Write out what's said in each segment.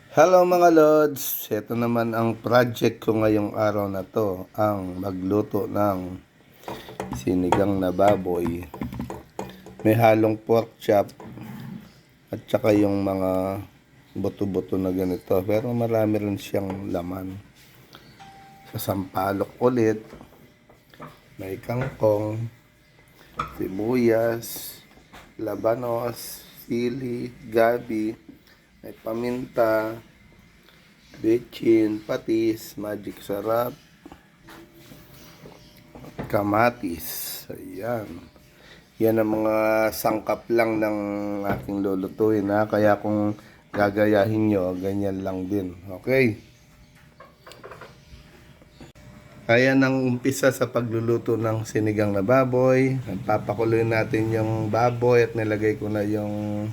Hello mga Lods! Ito naman ang project ko ngayong araw na to, ang magluto ng sinigang na baboy. May halong pork chop at saka yung mga buto-buto na ganito. Pero marami rin siyang laman. Sa sampalok ulit, may kangkong, sibuyas, labanos, sili, gabi, may paminta, bechin, patis, magic sarap, kamatis. Ayan. Yan ang mga sangkap lang ng aking lulutuin ha. Kaya kung gagayahin nyo, ganyan lang din. Okay? Kaya nang umpisa sa pagluluto ng sinigang na baboy. Papakuloy natin yung baboy at nilagay ko na yung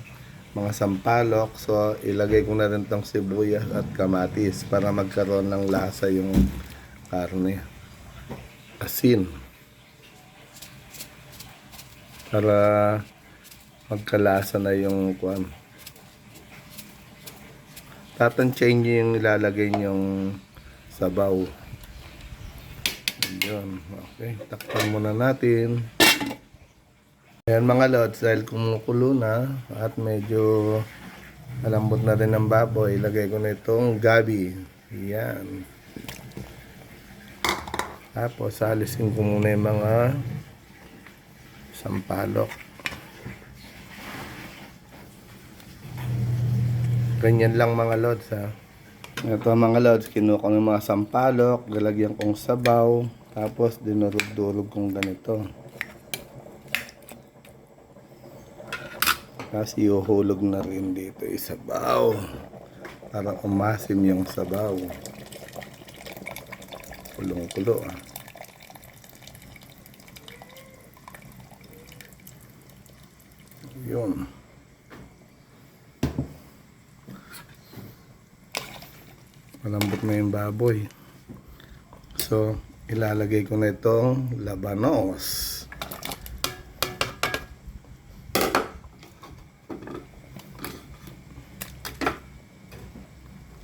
mga sampalok. So, ilagay ko na rin tong sibuyas at kamatis para magkaroon ng lasa yung karne. Asin. Para magkalasa na yung kuan. Tatansyahin nyo yung ilalagay yung sabaw. Yun. Okay. Takpan muna natin. Ayan mga lods, dahil kumukulo na at medyo malambot na rin ang baboy, ilagay ko na itong gabi. Ayan. Tapos alisin ko muna yung mga sampalok. Ganyan lang mga lods ha. Ito mga lods, kinuha ko ng mga sampalok, lalagyan kong sabaw, tapos dinurog-durog kong ganito. Tapos iuhulog na rin dito yung sabaw para umasim yung sabaw. Kulong-kulo ah. Yun. Malambot na yung baboy. So, ilalagay ko na itong labanos.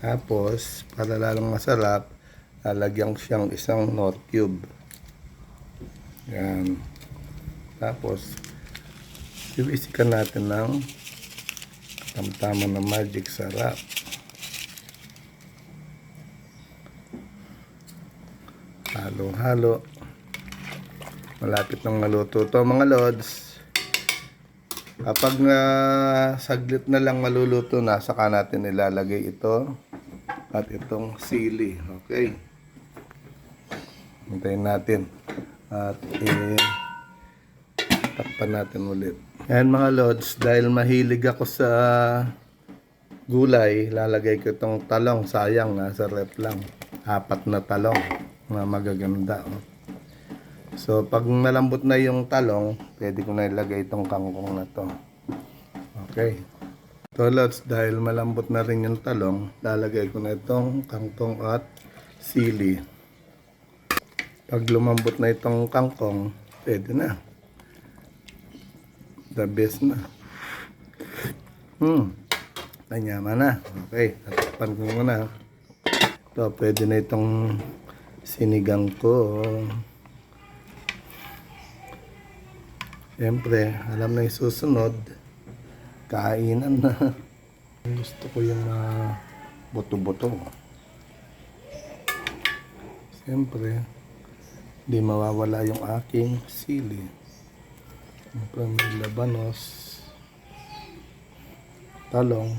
Tapos, para lalong masarap, lalagyan siyang isang Knorr cube. Yan. Tapos, ibisikan natin ng tamtama na magic sarap. Halo-halo. Malapit nang maluto to mga lods. Kapag saglit na lang maluluto na, saka natin ilalagay ito at itong sili. Okay. Hintayin natin. At takpan natin ulit. Ayan mga lods, dahil mahilig ako sa gulay, lalagay ko itong talong. Sayang, nasa rep lang. 4 na talong na magaganda. So, pag malambot na yung talong, pwede ko na ilagay itong kangkong na to. Okay. So, lods, dahil malambot na rin yung talong, lalagay ko na itong kangkong at sili. Pag lumambot na itong kangkong, pwede na. The best na. Tanyama na. Okay, tatakpan ko muna. Ito, pwede na itong sinigang ko. Siyempre, alam na yung susunod. Kainan na. Gusto ko yung buto-buto. Siyempre, hindi mawawala yung aking sili. Siyempre, may labanos, talong.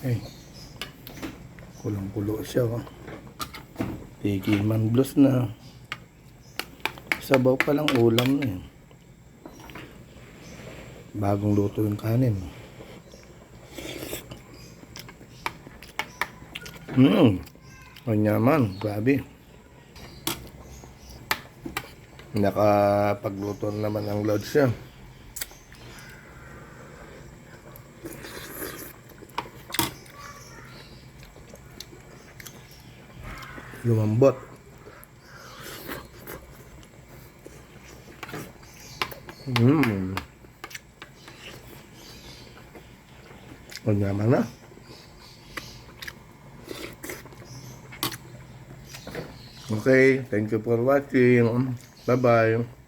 Okay. Kulang-kulo siya. Tikiman blues na. Sabaw pa lang ulam na yun. Bagong luto yung kanin. Manyaman. Grabe. Nakapagluto naman ang load siya. Lumambot. Mm. Ang yaman na. Okay, thank you for watching. Bye-bye.